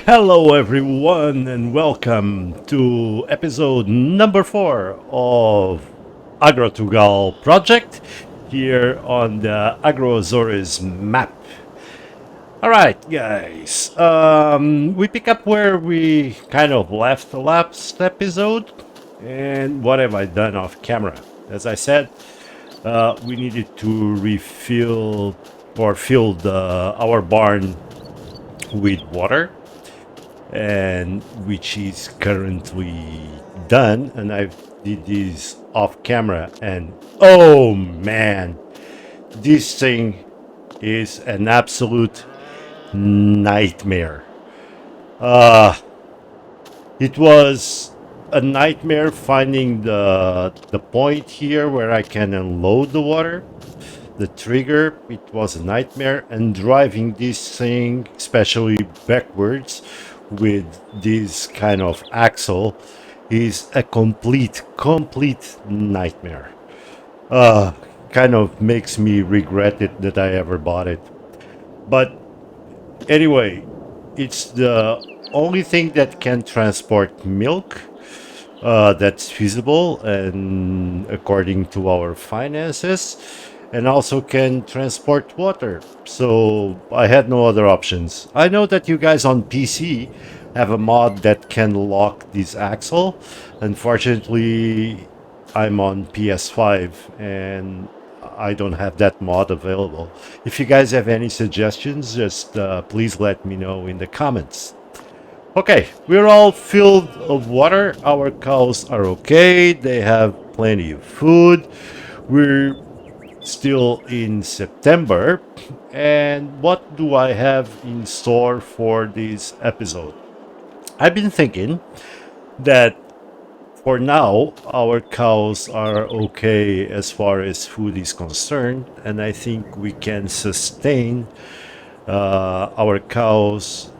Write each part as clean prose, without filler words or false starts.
Hello, everyone, and welcome to episode number 4 of Agrotugal project here on the Agro Azores map. All right, guys. We pick up where we kind of left the last episode. And what have I done off camera? As I said, we needed to refill or fill our barn with water, and which is currently done, and I did this off camera, and oh man, this thing is an absolute nightmare. uh it was a nightmare finding the point here where I can unload the water. The trigger, it was a nightmare, and driving this thing, especially backwards with this kind of axle, is a complete nightmare. uh Kind of makes me regret it that I ever bought it. But anyway, it's the only thing that can transport milk, that's feasible and according to our finances, and also can transport water. So I had no other options. I know that you guys on PC have a mod that can lock this axle. Unfortunately, I'm on PS5 and I don't have that mod available. If you guys have any suggestions, just please let me know in the comments. Okay, we're all filled of water. Our cows are okay. They have plenty of food. We're still in September. And what do I have in store for this episode? I've been thinking that for now, our cows are okay as far as food is concerned, and I think we can sustain our cows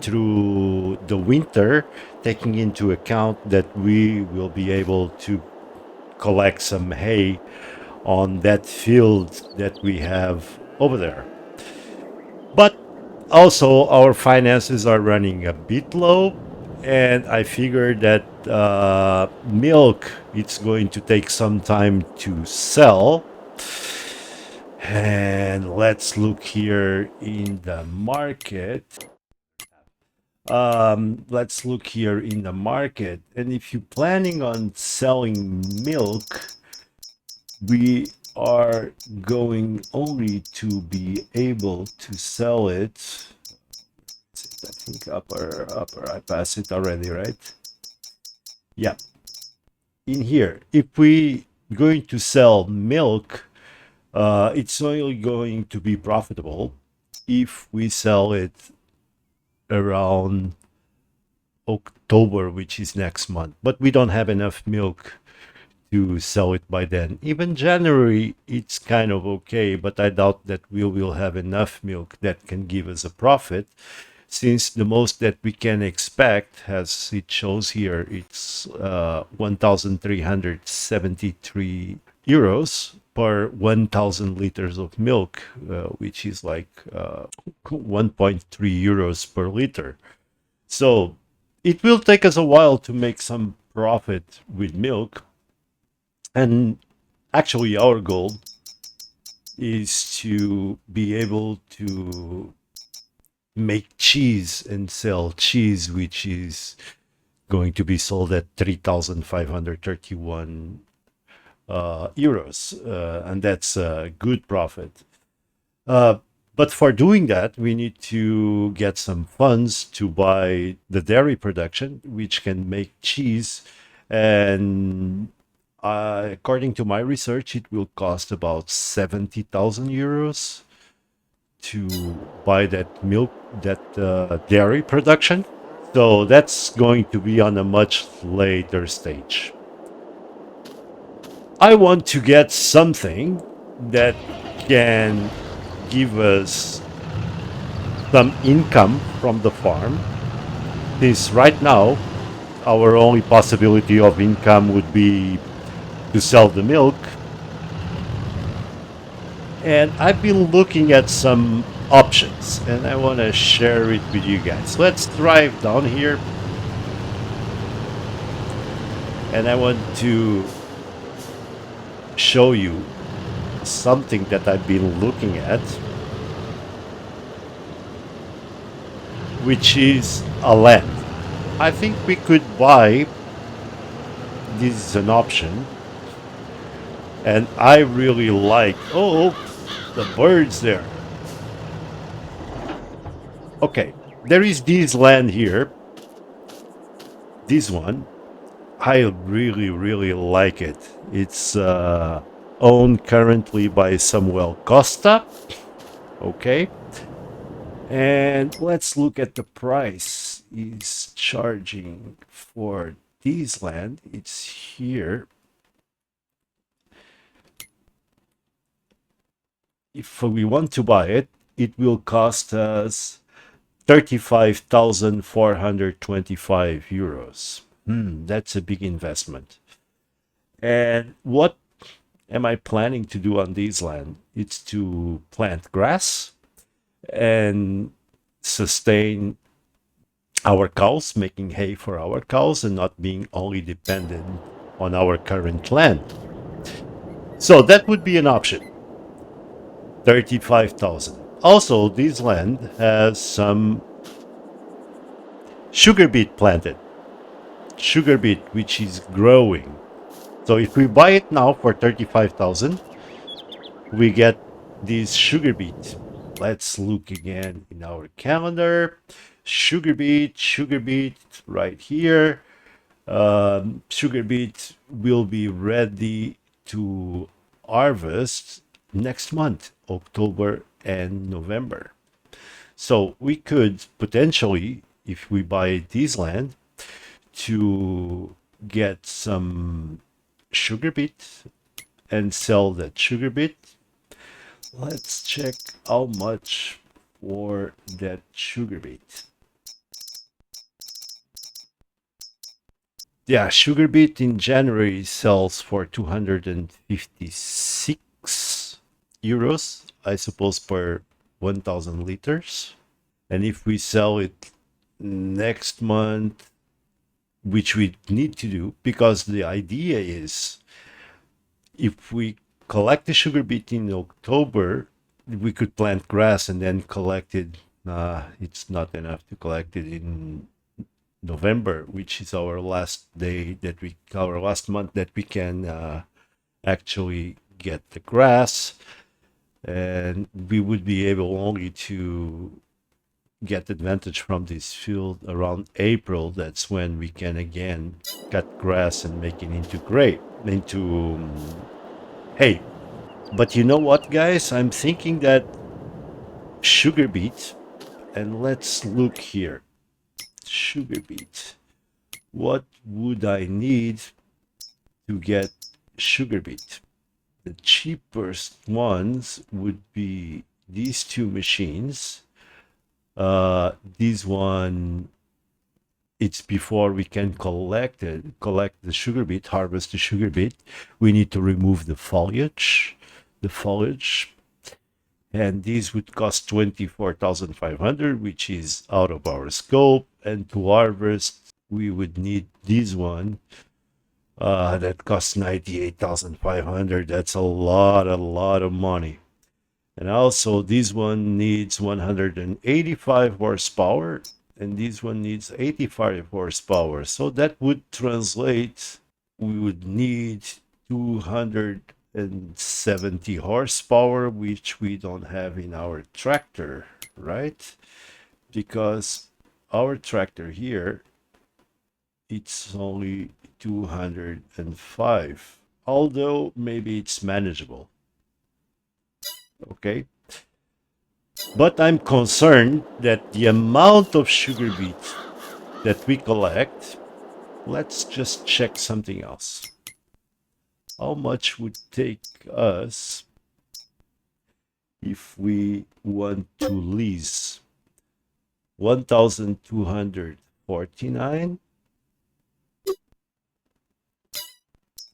through the winter, taking into account that we will be able to collect some hay on that field that we have over there. But also, our finances are running a bit low, and I figured that milk, it's going to take some time to sell. And let's look here in the market. Let's look here in the market. And if you're planning on selling milk, we are going only to be able to sell it. I think upper, I passed it already, right? Yeah, in here. If we going to sell milk, it's only going to be profitable if we sell it around October, which is next month. But we don't have enough milk to sell it by then. Even January, it's kind of okay, but I doubt that we will have enough milk that can give us a profit, since the most that we can expect, as it shows here, it's 1,373 euros per 1,000 liters of milk, which is like 1.3 euros per liter. So it will take us a while to make some profit with milk. And actually, our goal is to be able to make cheese and sell cheese, which is going to be sold at 3,531 euros, and that's a good profit. But for doing that, we need to get some funds to buy the dairy production, which can make cheese. And according to my research, it will cost about 70,000 euros to buy that milk, that dairy production. So that's going to be on a much later stage. I want to get something that can give us some income from the farm. Since right now, our only possibility of income would be to sell the milk. And I've been looking at some options, and I want to share it with you guys. Let's drive down here, and I want to show you something that I've been looking at, which is a land. I think we could buy, this is an option, and I really like, oh, the birds there. Okay, there is this land here, this one. I really, really like it. It's owned currently by Samuel Costa. Okay. And let's look at the price he's charging for this land. It's here. If we want to buy it, it will cost us 35,425 euros. That's a big investment. And what am I planning to do on this land? It's to plant grass and sustain our cows, making hay for our cows and not being only dependent on our current land. So that would be an option. 35,000. Also, this land has some sugar beet planted. Sugar beet, which is growing. So if we buy it now for 35,000, we get this sugar beet. Let's look again in our calendar. Sugar beet right here. Sugar beet will be ready to harvest next month, October and November. So we could potentially, if we buy this land, to get some sugar beet and sell that sugar beet. Let's check how much for that sugar beet. Yeah, sugar beet in January sells for 256 euros, I suppose, per 1,000 liters. And if we sell it next month, which we need to do, because the idea is if we collect the sugar beet in October, we could plant grass and then collect it. It's not enough to collect it in November, which is our last our last month that we can actually get the grass, and we would be able only to get advantage from this field around April. That's when we can again cut grass and make it into hay. But you know what, guys? I'm thinking that sugar beet, and let's look here. Sugar beet. What would I need to get sugar beet? The cheapest ones would be these two machines. This one, it's before we can collect the sugar beet, harvest the sugar beet. We need to remove the foliage, and these would cost 24,500, which is out of our scope. And to harvest, we would need this one that costs 98,500. That's a lot of money. And also, this one needs 185 horsepower, and this one needs 85 horsepower. So that would translate, we would need 270 horsepower, which we don't have in our tractor, right? Because our tractor here, it's only 205, although maybe it's manageable. Okay, but I'm concerned that the amount of sugar beet that we collect, let's just check something else. How much would take us if we want to lease? 1,249,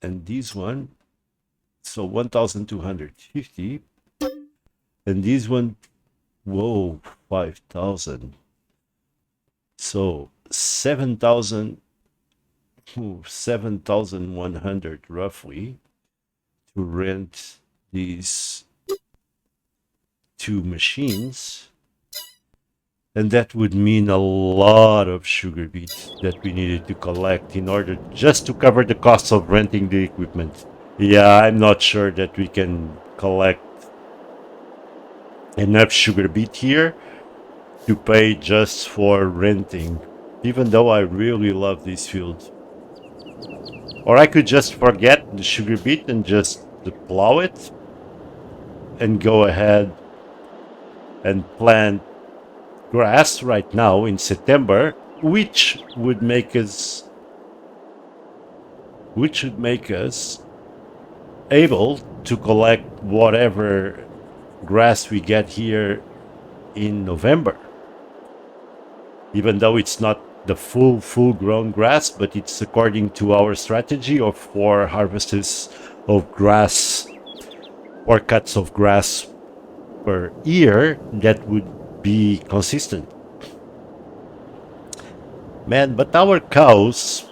and this one, so 1,250, and this one Whoa, 5,000. So 7,000, 7,100 roughly to rent these two machines. And that would mean a lot of sugar beets that we needed to collect in order just to cover the costs of renting the equipment. Yeah, I'm not sure that we can collect enough sugar beet here to pay just for renting, even though I really love these fields. Or I could just forget the sugar beet and just plow it and go ahead and plant grass right now in September, which would make us able to collect whatever grass we get here in November. Even though it's not the full grown grass, but it's according to our strategy of 4 harvests of grass or cuts of grass per year that would be consistent. Man, but our cows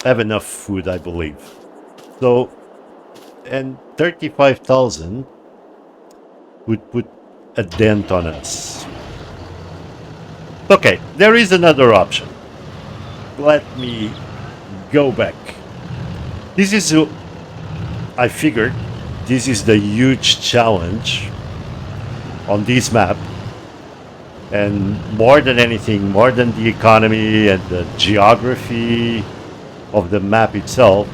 have enough food, I believe. So, and 35,000 would put a dent on us. Okay, there is another option. Let me go back. This is, I figured, this is the huge challenge on this map. And more than anything, more than the economy and the geography of the map itself,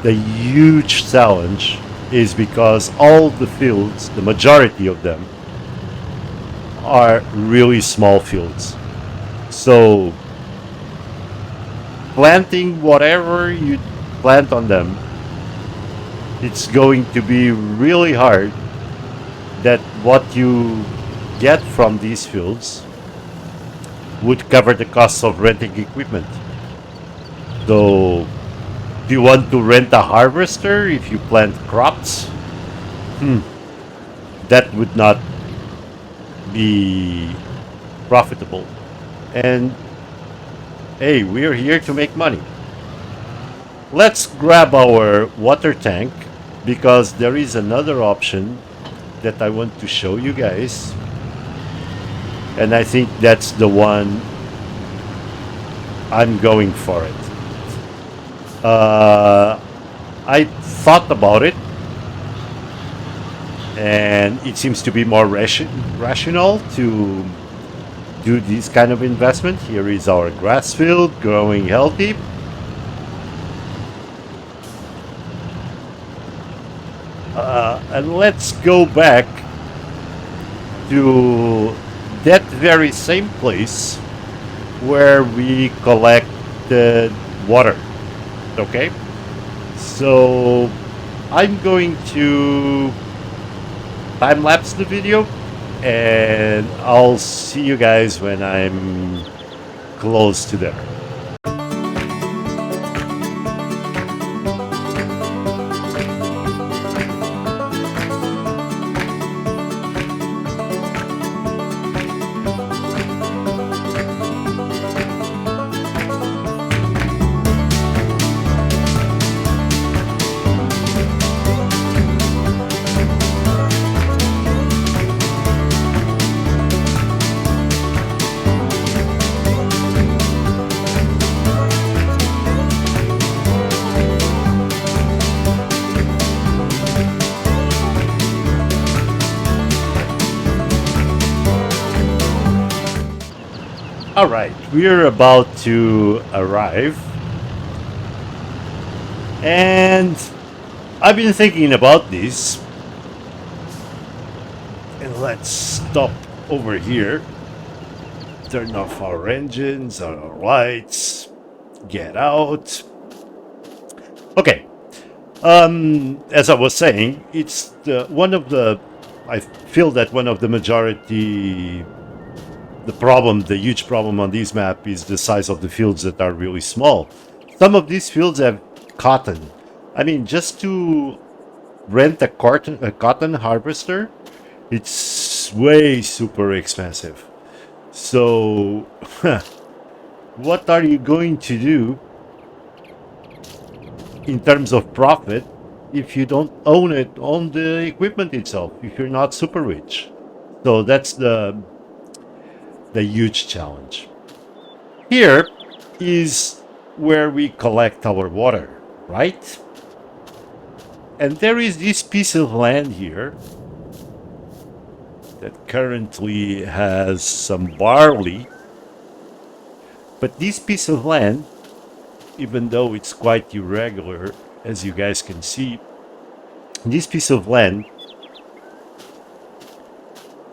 the huge challenge is because all the fields, the majority of them, are really small fields. So planting whatever you plant on them, it's going to be really hard that what you get from these fields would cover the costs of renting equipment. So, do you want to rent a harvester if you plant crops? That would not be profitable. And hey, we're here to make money. Let's grab our water tank because there is another option that I want to show you guys. And I think that's the one I'm going for it. I thought about it, and it seems to be more rational to do this kind of investment. Here is our grass field growing healthy. And let's go back to that very same place where we collect the water. Okay, so I'm going to time lapse the video and I'll see you guys when I'm close to there. All right, we're about to arrive, and I've been thinking about this. And let's stop over here, turn off our engines, our lights, get out. Okay, as I was saying, it's I feel that one of the majority the huge problem on this map is the size of the fields that are really small. Some of these fields have cotton. I mean, just to rent a cotton harvester, it's it's way super expensive. So, what are you going to do in terms of profit if you don't own it, own the equipment itself, if you're not super rich? So that's the huge challenge. Here is where we collect our water, right? And there is this piece of land here that currently has some barley. But this piece of land, even though it's quite irregular, as you guys can see, this piece of land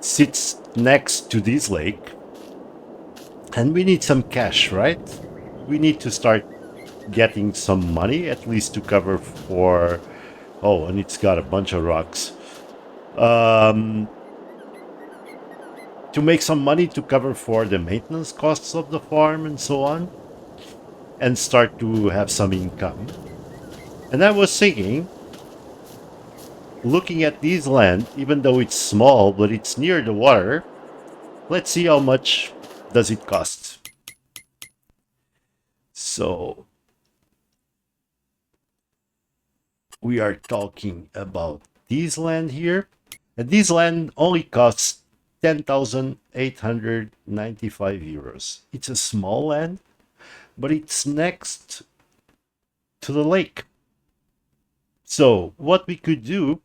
sits next to this lake, and we need some cash, right? We need to start getting some money, at least to cover for... Oh, and it's got a bunch of rocks. To make some money to cover for the maintenance costs of the farm and so on, and start to have some income. And I was thinking, looking at this land, even though it's small, but it's near the water, let's see how much does it cost. So we are talking about this land here, and this land only costs 10,895 euros. It's a small land, but it's next to the lake. So what we could do,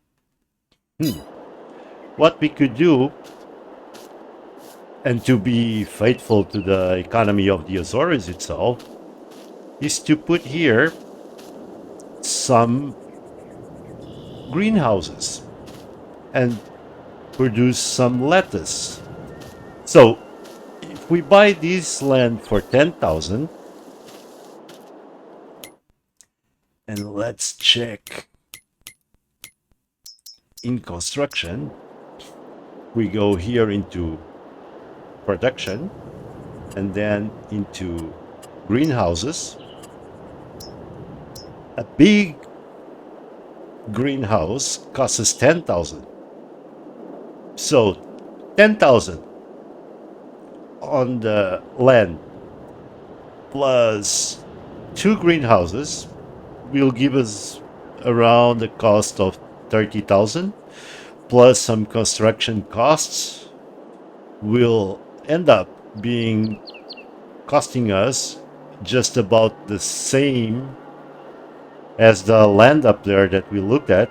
and to be faithful to the economy of the Azores itself, is to put here some greenhouses and produce some lettuce. So if we buy this land for 10,000, and let's check in construction, we go here into production and then into greenhouses. A big greenhouse costs us 10,000. So 10,000 on the land plus 2 greenhouses will give us around the cost of 30,000, plus some construction costs will end up being costing us just about the same as the land up there that we looked at,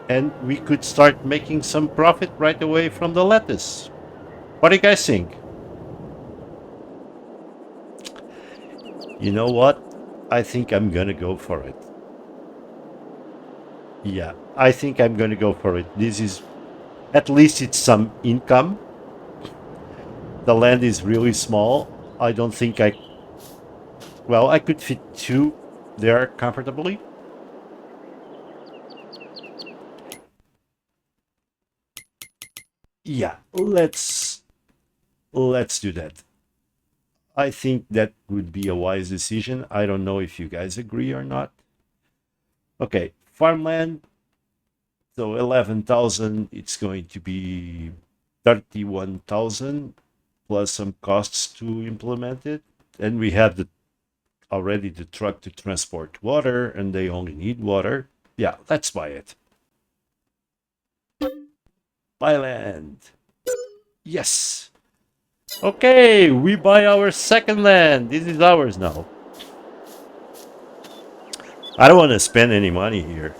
and we could start making some profit right away from the lettuce. What do you guys think? You know what? I think I'm gonna go for it. Yeah, I think I'm gonna go for it. This is, at least it's some income. The land is really small. I don't think well, I could fit 2 there comfortably. Yeah, let's do that. I think that would be a wise decision. I don't know if you guys agree or not. Okay, farmland. So 11,000, it's going to be 31,000 plus some costs to implement it. And we have already the truck to transport water, and they only need water. Yeah, let's buy it. Buy land. Yes. Okay, we buy our second land. This is ours now. I don't want to spend any money here.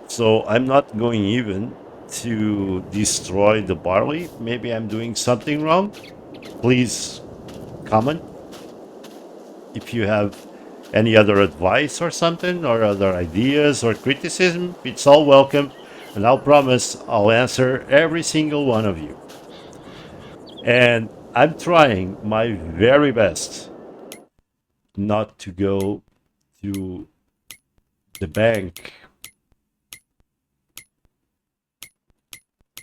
So I'm not going even to destroy the barley. Maybe I'm doing something wrong. Please comment if you have any other advice or something, or other ideas or criticism. It's all welcome, and I'll promise I'll answer every single one of you. And I'm trying my very best not to go to the bank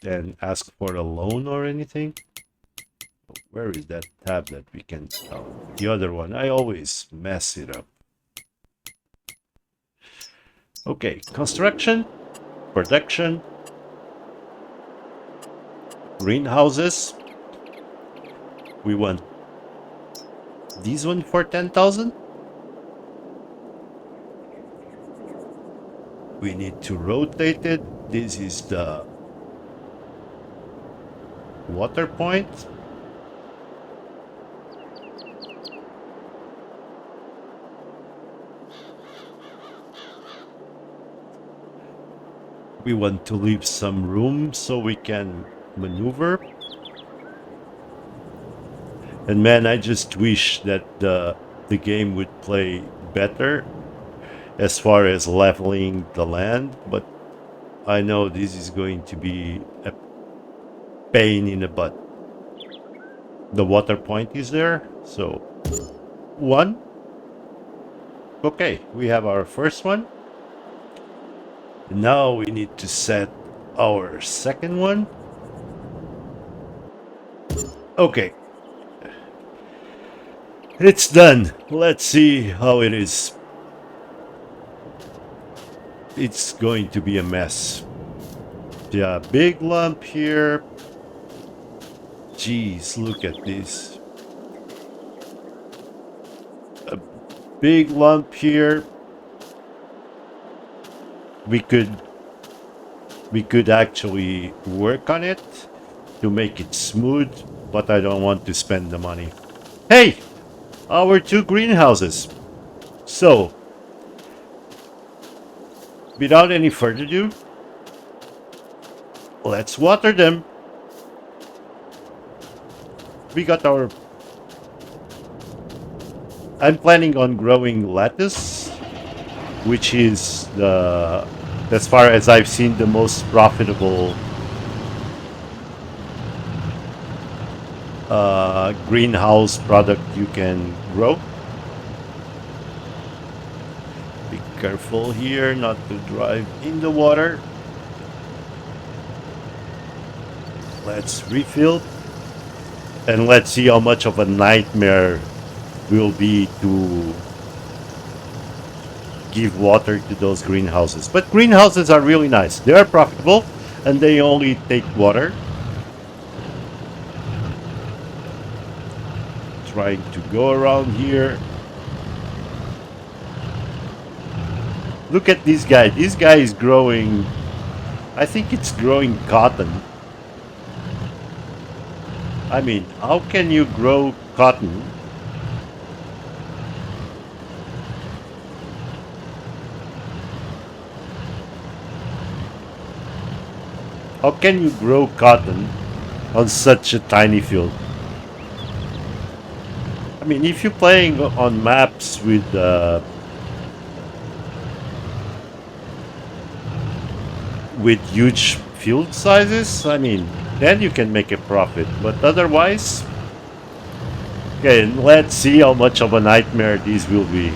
and ask for a loan or anything. Where is that tab that we can... Oh, the other one. I always mess it up. Okay, construction, production, greenhouses. We want this one for 10,000. We need to rotate it. This is the water point. We want to leave some room so we can maneuver. And man, I just wish that the game would play better as far as leveling the land, but I know this is going to be a pain in the butt. The water point is there, so one. Okay, we have our first one. Now we need to set our second one. Okay. It's done. Let's see how it is. It's going to be a mess. Yeah, big lump here. Jeez, look at this. A big lump here. We could actually work on it to make it smooth, but I don't want to spend the money. Hey! Our two greenhouses. So, without any further ado, let's water them. We got our... I'm planning on growing lettuce, which is the, as far as I've seen, the most profitable greenhouse product you can grow. Be careful here not to drive in the water. Let's refill and let's see how much of a nightmare will be to give water to those greenhouses. But greenhouses are really nice. They are profitable and they only take water. Trying to go around here. Look at this guy. This guy is growing, I think it's growing cotton. I mean, how can you grow cotton? How can you grow cotton on such a tiny field? I mean, if you're playing on maps with huge field sizes, I mean, then you can make a profit. But otherwise, okay, let's see how much of a nightmare this will be.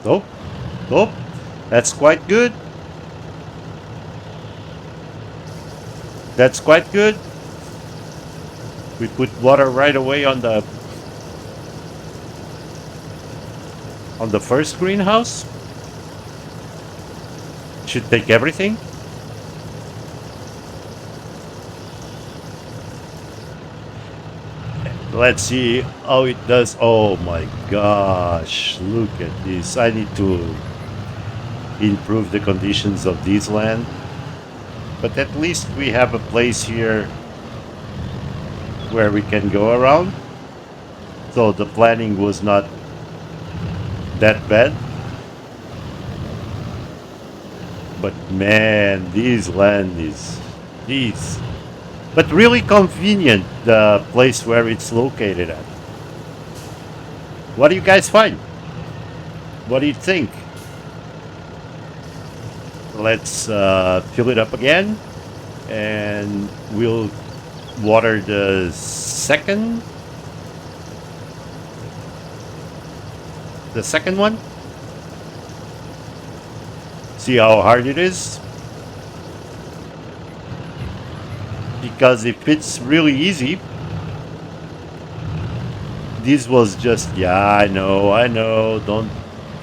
Oh, oh, that's quite good. That's quite good. We put water right away on the first greenhouse. Should take everything. Let's see how it does. Oh my gosh, look at this. I need to improve the conditions of this land. But at least we have a place here where we can go around. So the planning was not that bad. But man, this land is but really convenient, the place where it's located at. What do you guys find? What do you think? Let's fill it up again and we'll water the second one. See how hard it is? Because if it's really easy, This was just, yeah, I know, don't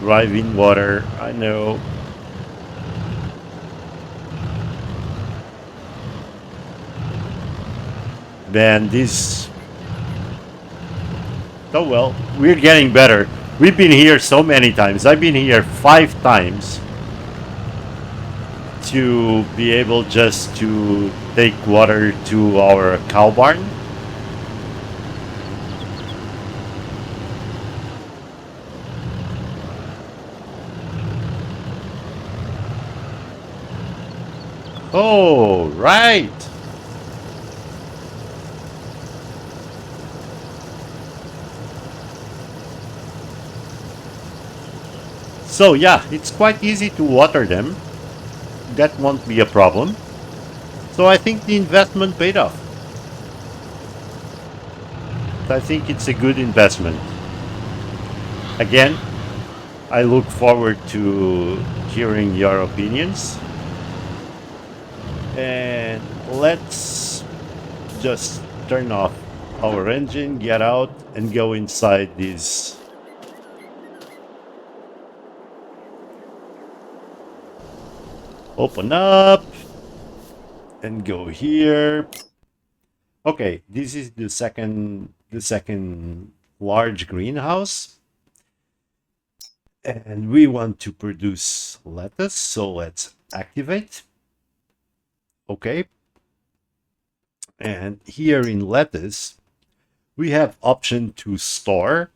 drive in water, I know. Man, this, oh well, we're getting better. We've been here so many times. I've been here 5 times to be able just to take water to our cow barn. Oh, right. So yeah, it's quite easy to water them. That won't be a problem. So I think the investment paid off. I think it's a good investment. Again, I look forward to hearing your opinions. And let's just turn off our engine, get out, and go inside this. Open up and go here. Okay, this is the second large greenhouse. And we want to produce lettuce, so let's activate. Okay. And here in lettuce, we have option to store,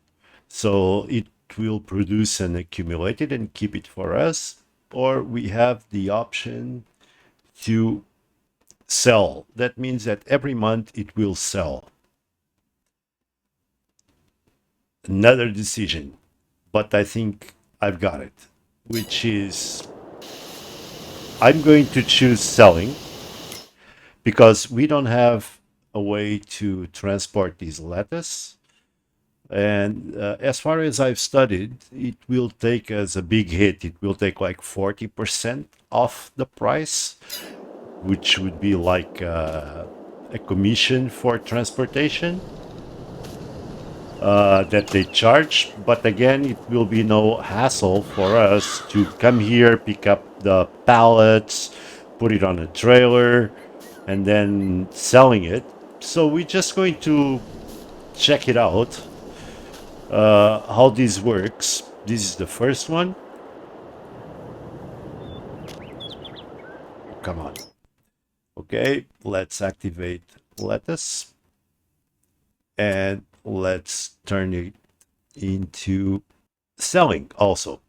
so it will produce and accumulate it and keep it for us. Or we have the option to sell. That means that every month it will sell. Another decision, but I think I've got it, which is I'm going to choose selling because we don't have a way to transport these lettuce. And as far as I've studied, it will take us a big hit. It will take like 40% off the price, which would be like a commission for transportation that they charge. But again, it will be no hassle for us to come here, pick up the pallets, put it on a trailer, and then selling it. So we're just going to check it out, how this works. This is the first one. Come on. Okay, let's activate lettuce and let's turn it into selling also.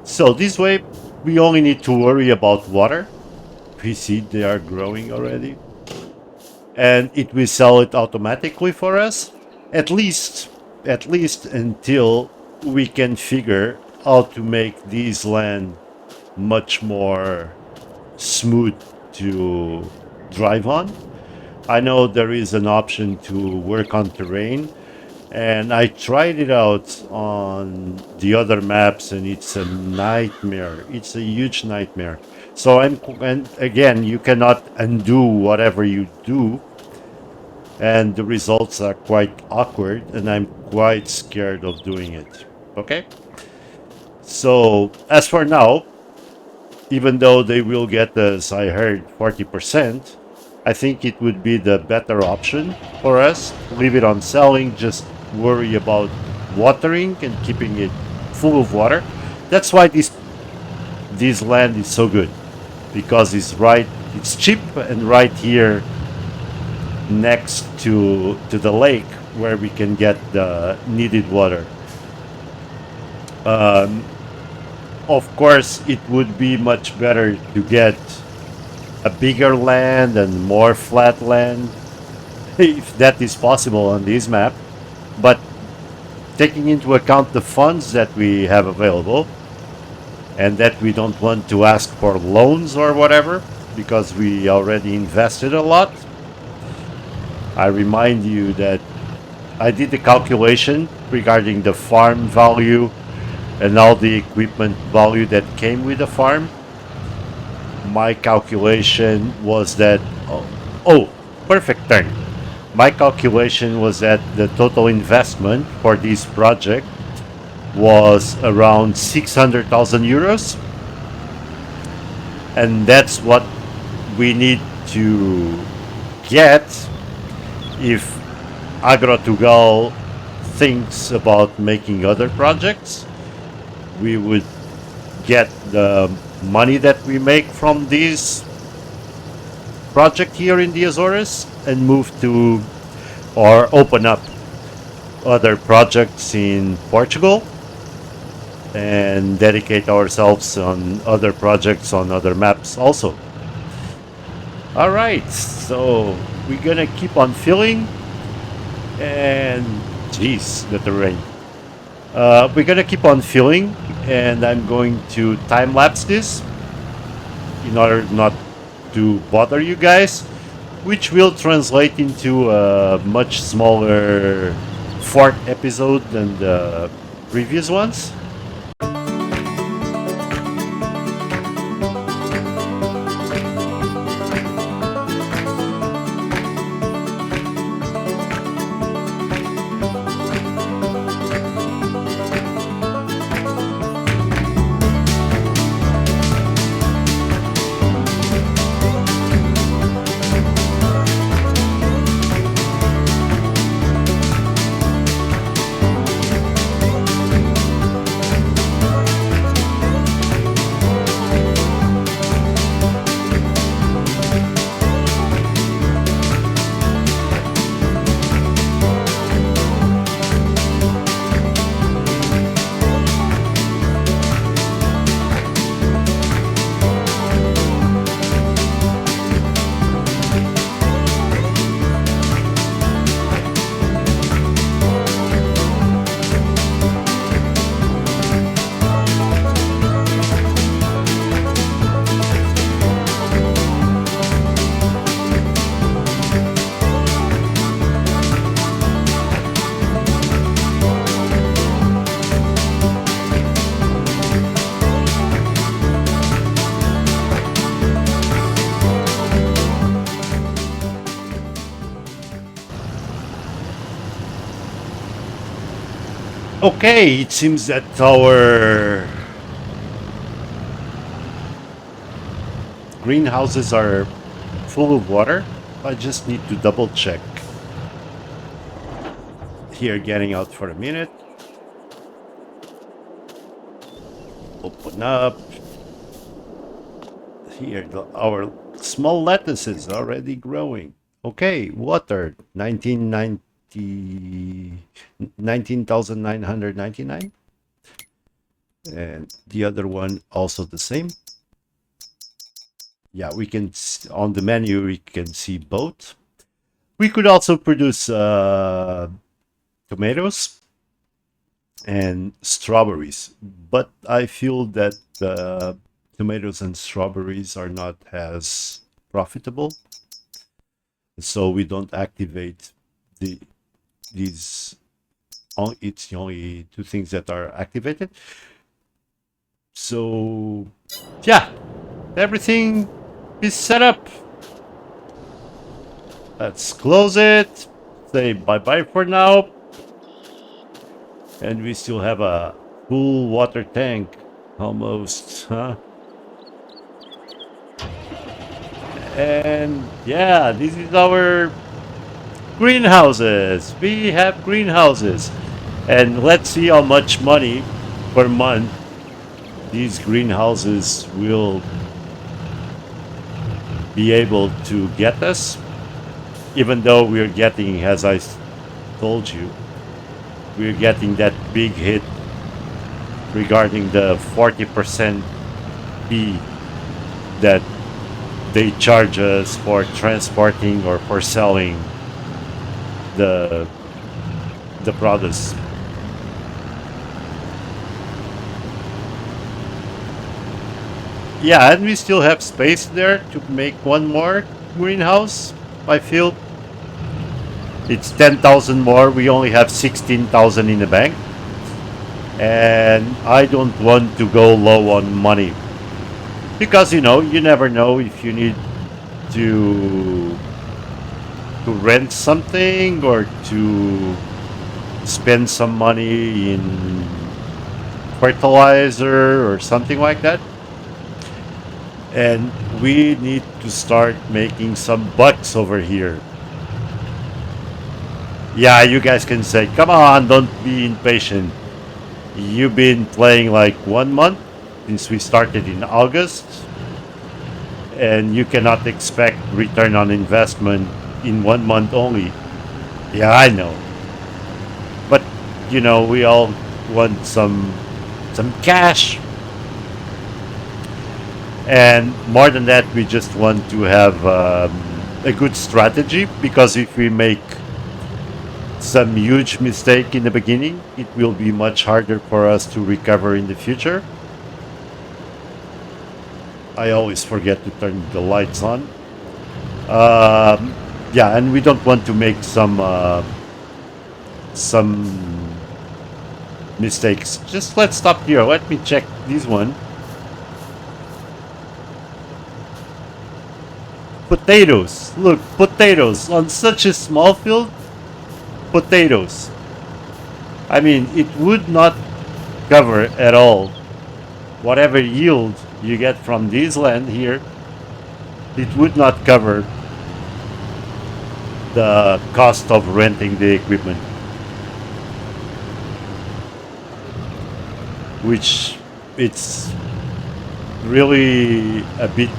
So this way we only need to worry about water. We see they are growing already. And it will sell it automatically for us, at least until we can figure how to make this land much more smooth to drive on. I know there is an option to work on terrain, and I tried it out on the other maps, and it's a nightmare. It's a huge nightmare. So and again, you cannot undo whatever you do, and the results are quite awkward, and I'm quite scared of doing it. Okay? So as for now, even though they will get, as I heard, 40%, I think it would be the better option for us. Leave it on selling, just worry about watering and keeping it full of water. That's why this land is so good, because it's cheap and right here next to the lake where we can get the needed water. Um, of course, it would be much better to get a bigger land and more flat land, if that is possible on this map. But taking into account the funds that we have available, and that we don't want to ask for loans or whatever, because we already invested a lot. I remind you that I did the calculation regarding the farm value and all the equipment value that came with the farm. My calculation was that, oh, perfect turn. My calculation was that the total investment for this project was around 600,000 euros, and that's what we need to get if Agrotugal thinks about making other projects. We would get the money that we make from this project here in the Azores and move to or open up other projects in Portugal and dedicate ourselves on other projects on other maps also. All right, so we're gonna keep on filling, and geez, the terrain. We're gonna keep on filling, and I'm going to time lapse this in order not to bother you guys, which will translate into a much smaller fourth episode than the previous ones. Okay, it seems that our greenhouses are full of water. I just need to double check. Here, getting out for a minute. Open up. Here, our small lettuce is already growing. Okay, water, 19,999. And the other one also the same. Yeah, we can, on the menu, we can see both. We could also produce tomatoes and strawberries, but I feel that tomatoes and strawberries are not as profitable, so we don't activate these. It's the only two things that are activated. So yeah, everything is set up. Let's close it, say bye-bye for now, and we still have a full water tank almost, huh? And yeah, this is our greenhouses. We have greenhouses, and let's see how much money per month these greenhouses will be able to get us, even though we're getting, as I told you, we're getting that big hit regarding the 40% fee that they charge us for transporting or for selling the products. Yeah, and we still have space there to make one more greenhouse. I feel it's 10,000 more. We only have 16,000 in the bank, and I don't want to go low on money because you never know if you need to to rent something or to spend some money in fertilizer or something like that. And we need to start making some bucks over here. Yeah, you guys can say, come on, don't be impatient. You've been playing like 1 month since we started in August, and you cannot expect return on investment in 1 month only. Yeah, I know. But we all want some cash, and more than that, we just want to have a good strategy, because if we make some huge mistake in the beginning, it will be much harder for us to recover in the future. I always forget to turn the lights on. Yeah, and we don't want to make some mistakes. Just let's stop here. Let me check this one. Potatoes. Look, potatoes on such a small field. Potatoes. I mean, it would not cover at all whatever yield you get from this land here. It would not cover the cost of renting the equipment, which it's really a bit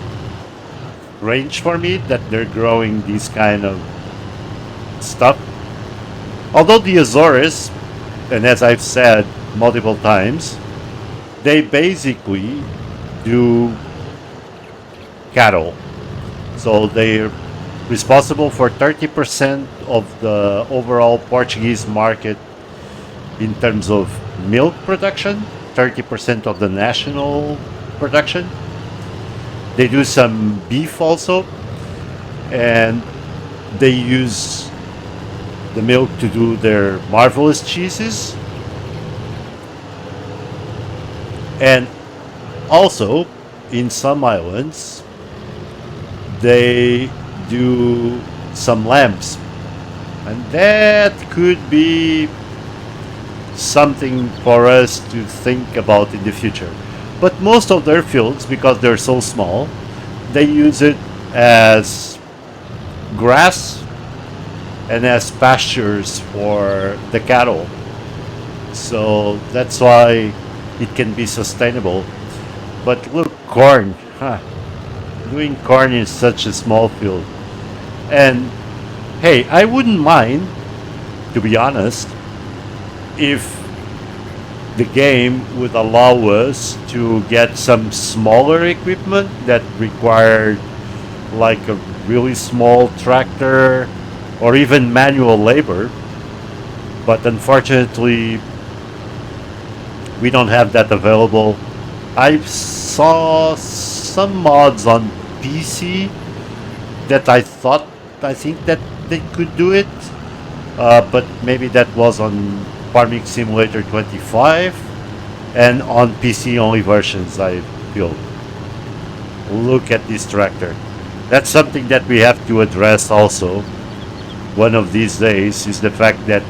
strange for me that they're growing this kind of stuff. Although the Azores, and as I've said multiple times, they basically do cattle. So they're responsible for 30% of the overall Portuguese market in terms of milk production, 30% of the national production. They do some beef also, and they use the milk to do their marvelous cheeses. And also, in some islands, they do some lambs. And that could be something for us to think about in the future. But most of their fields, because they're so small, they use it as grass and as pastures for the cattle. So that's why it can be sustainable. But look, corn. Doing corn in such a small field. And hey, I wouldn't mind, to be honest, if the game would allow us to get some smaller equipment that required like a really small tractor or even manual labor. But unfortunately, we don't have that available. I saw some mods on PC that I think that they could do it, but maybe that was on Farming Simulator 25 and on PC only versions, I feel. Look at this tractor. That's something that we have to address also one of these days, is the fact that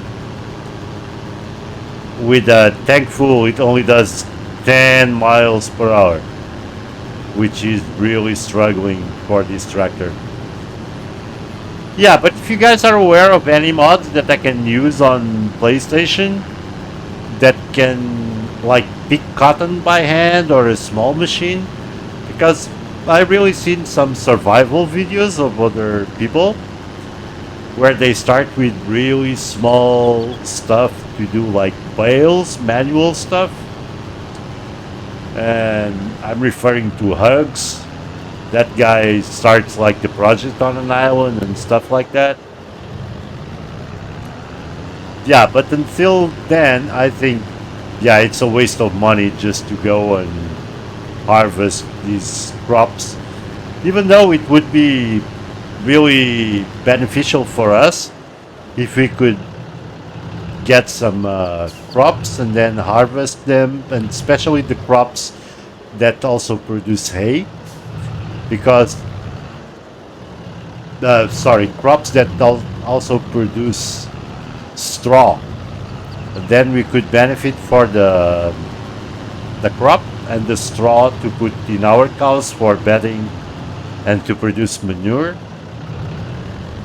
with a tank full it only does 10 miles per hour, which is really struggling for this tractor. Yeah, but if you guys are aware of any mods that I can use on PlayStation that can like pick cotton by hand or a small machine, because I've really seen some survival videos of other people where they start with really small stuff to do like bales, manual stuff. And I'm referring to Hugs. That guy starts like the project on an island and stuff like that. Yeah, but until then, I think, yeah, it's a waste of money just to go and harvest these crops. Even though it would be really beneficial for us if we could get some crops and then harvest them, and especially the crops that also produce hay, because sorry, crops that also produce straw. Then we could benefit for the crop and the straw to put in our cows for bedding and to produce manure.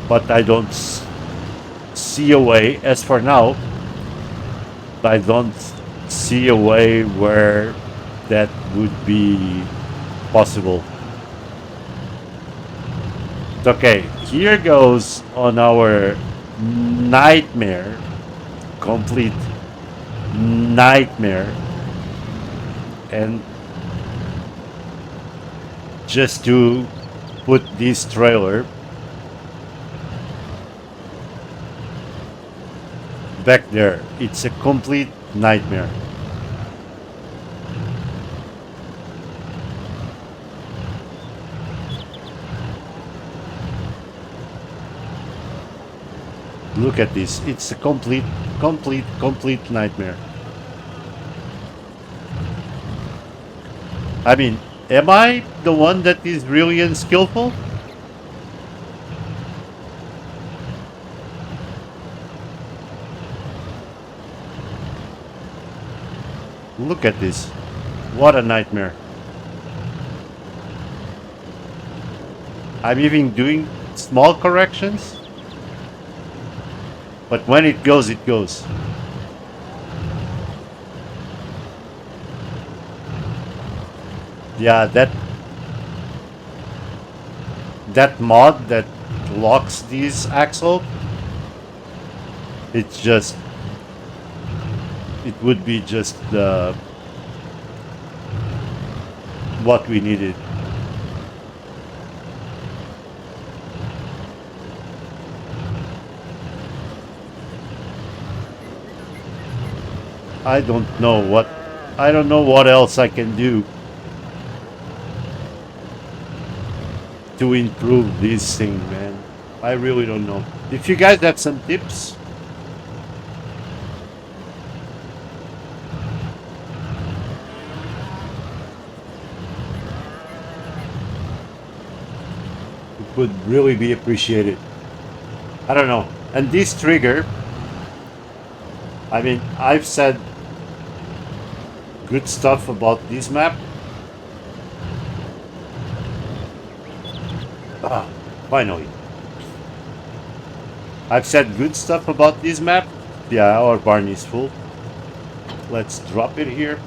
But I don't see a way, as for now, I don't see a way where that would be possible. Okay, here goes on our nightmare, complete nightmare, and just to put this trailer back there, it's a complete nightmare. Look at this, it's a complete nightmare. I mean, am I the one that is really unskillful? Look at this. What a nightmare. I'm even doing small corrections. But when it goes, it goes. Yeah, that mod that locks these axle, it's just, it would be just what we needed. I don't know what, I don't know what else I can do to improve this thing, man. I really don't know. If you guys have some tips, it would really be appreciated. I don't know. And this trigger, I mean, I've said good stuff about this map. Ah, finally. I've said good stuff about this map. Yeah, our barn is full. Let's drop it here.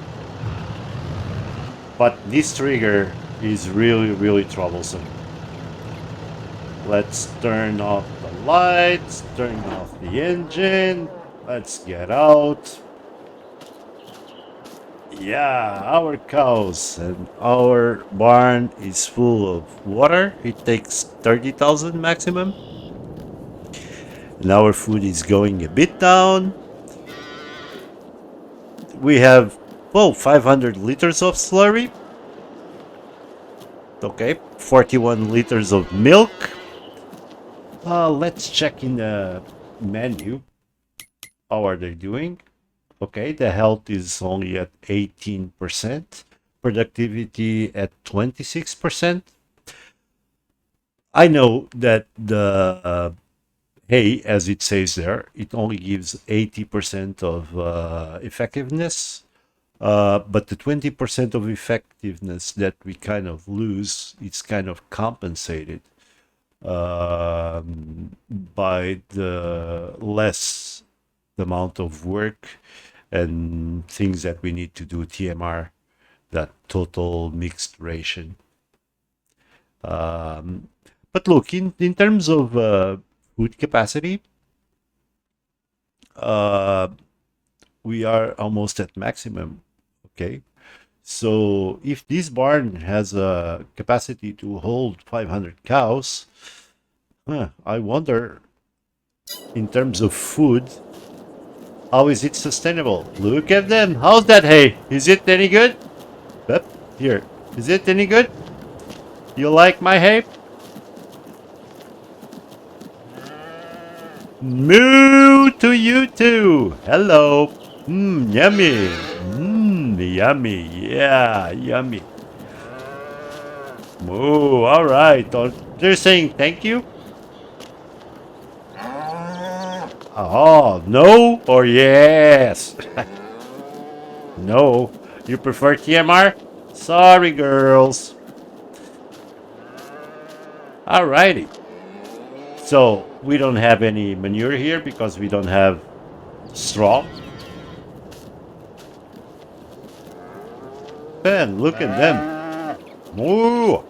But this trigger is really troublesome. Let's turn off the lights, turn off the engine. Let's get out. Yeah, our cows and our barn is full of water. It takes 30,000 maximum. And our food is going a bit down. We have, well, 500 liters of slurry. Okay, 41 liters of milk. Let's check in the menu. How are they doing? Okay, the health is only at 18%, productivity at 26%. I know that the hay, as it says there, it only gives 80% of effectiveness, but the 20% of effectiveness that we kind of lose, it's kind of compensated by the less amount of work and things that we need to do, TMR, that total mixed ration. But look, in terms of food capacity, we are almost at maximum. Okay, so if this barn has a capacity to hold 500 cows, I wonder, in terms of food, how is it sustainable? Look at them. How's that hay? Is it any good? Yep, here. Is it any good? You like my hay? Moo to you too. Hello. Yummy. Yummy. Yeah, yummy. Moo. All right. They're saying thank you. Oh, no or yes? No. You prefer TMR? Sorry, girls. Alrighty. So we don't have any manure here because we don't have straw. Ben, look at them. Moo.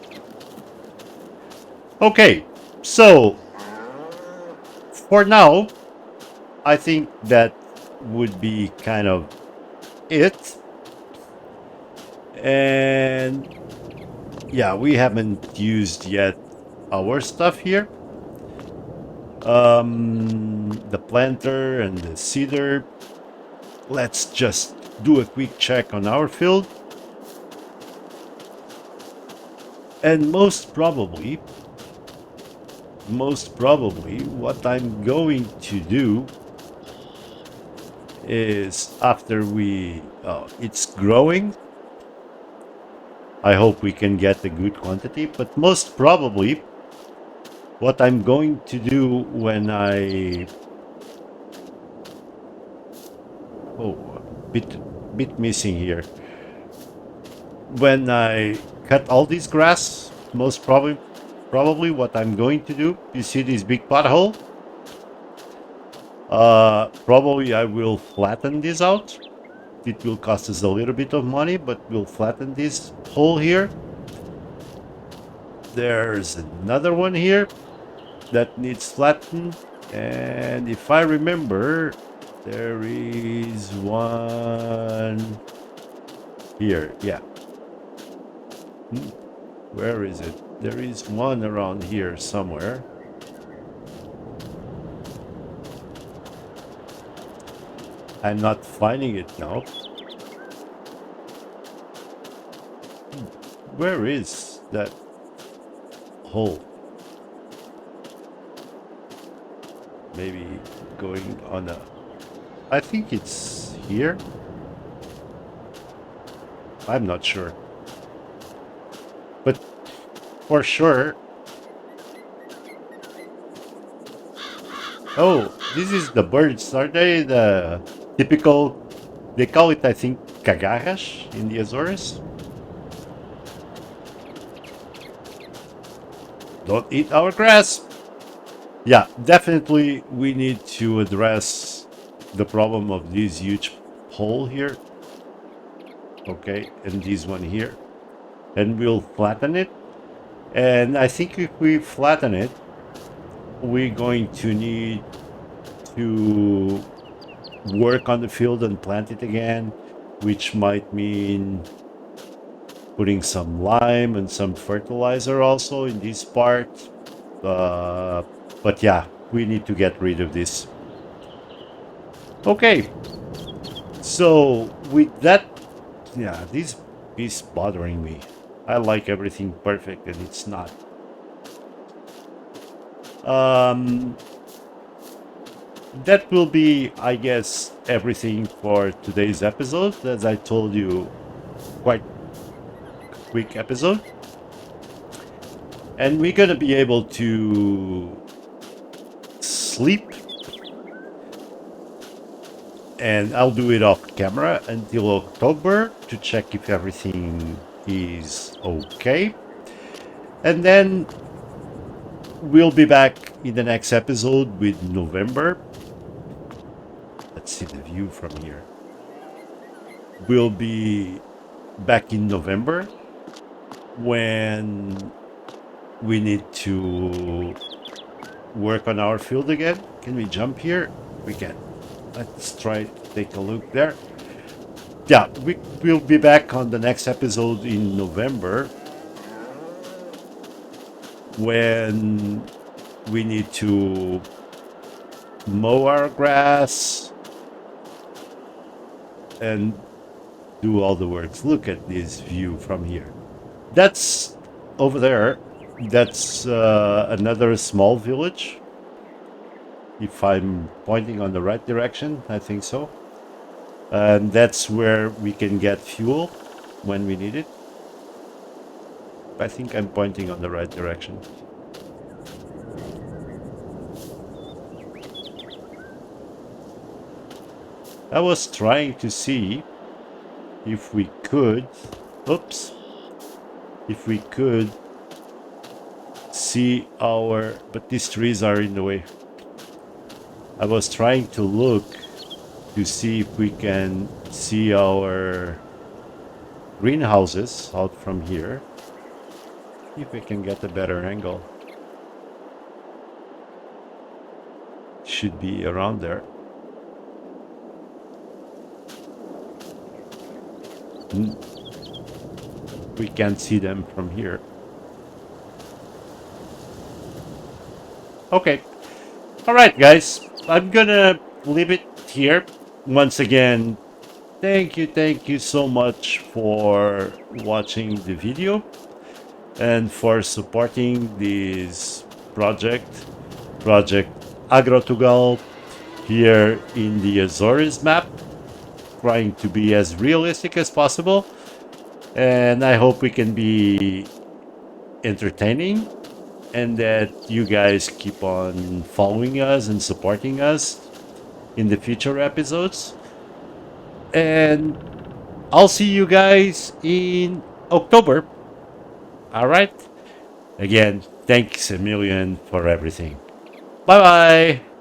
Okay, so for now, I think that would be kind of it. And yeah, we haven't used yet our stuff here. The planter and the seeder. Let's just do a quick check on our field. And most probably, what I'm going to do is after it's growing, I hope we can get a good quantity, but most probably what I'm going to do when bit missing here. When I cut all this grass, most probably what I'm going to do, you see this big pothole? Probably I will flatten this out. It will cost us a little bit of money, but we'll flatten this hole here. There's another one here that needs flattened, and if I remember, there is one here. Yeah. Where is it? There is one around here somewhere. I'm not finding it now. Where is that hole? Maybe going on a... I think it's here. I'm not sure. But for sure... Oh, this is the birds. Are they the typical... They call it, I think, cagarras in the Azores? Don't eat our grass! Yeah, definitely we need to address the problem of this huge hole here. Okay, and this one here. And we'll flatten it. And I think if we flatten it, we're going to need to work on the field and plant it again, which might mean putting some lime and some fertilizer also in this part. But yeah, we need to get rid of this. Okay, so with that, yeah, this is bothering me. I like everything perfect and it's not. That will be, I guess, everything for today's episode. As I told you, quite quick episode. And we're gonna be able to sleep, and I'll do it off camera until October to check if everything is okay. And then we'll be back in the next episode with November. Let's see the view from here. We'll be back in November when we need to work on our field again. Can we jump here? We can. Let's try to take a look there. Yeah, we'll be back on the next episode in November when we need to mow our grass and do all the works. Look at this view from here. That's over there. That's another small village. If I'm pointing on the right direction, I think so. And that's where we can get fuel when we need it. I think I'm pointing on the right direction. I was trying to see if we could, oops, if we could see but these trees are in the way. I was trying to look to see if we can see our greenhouses out from here. If we can get a better angle. Should be around there. We can't see them from here. Okay. All right, guys. I'm gonna leave it here. Once again, thank you so much for watching the video and for supporting this project Agrotugal here in the Azores map, trying to be as realistic as possible. And I hope we can be entertaining and that you guys keep on following us and supporting us in the future episodes. And I'll see you guys in October. All right. Again, thanks a million for everything. Bye bye.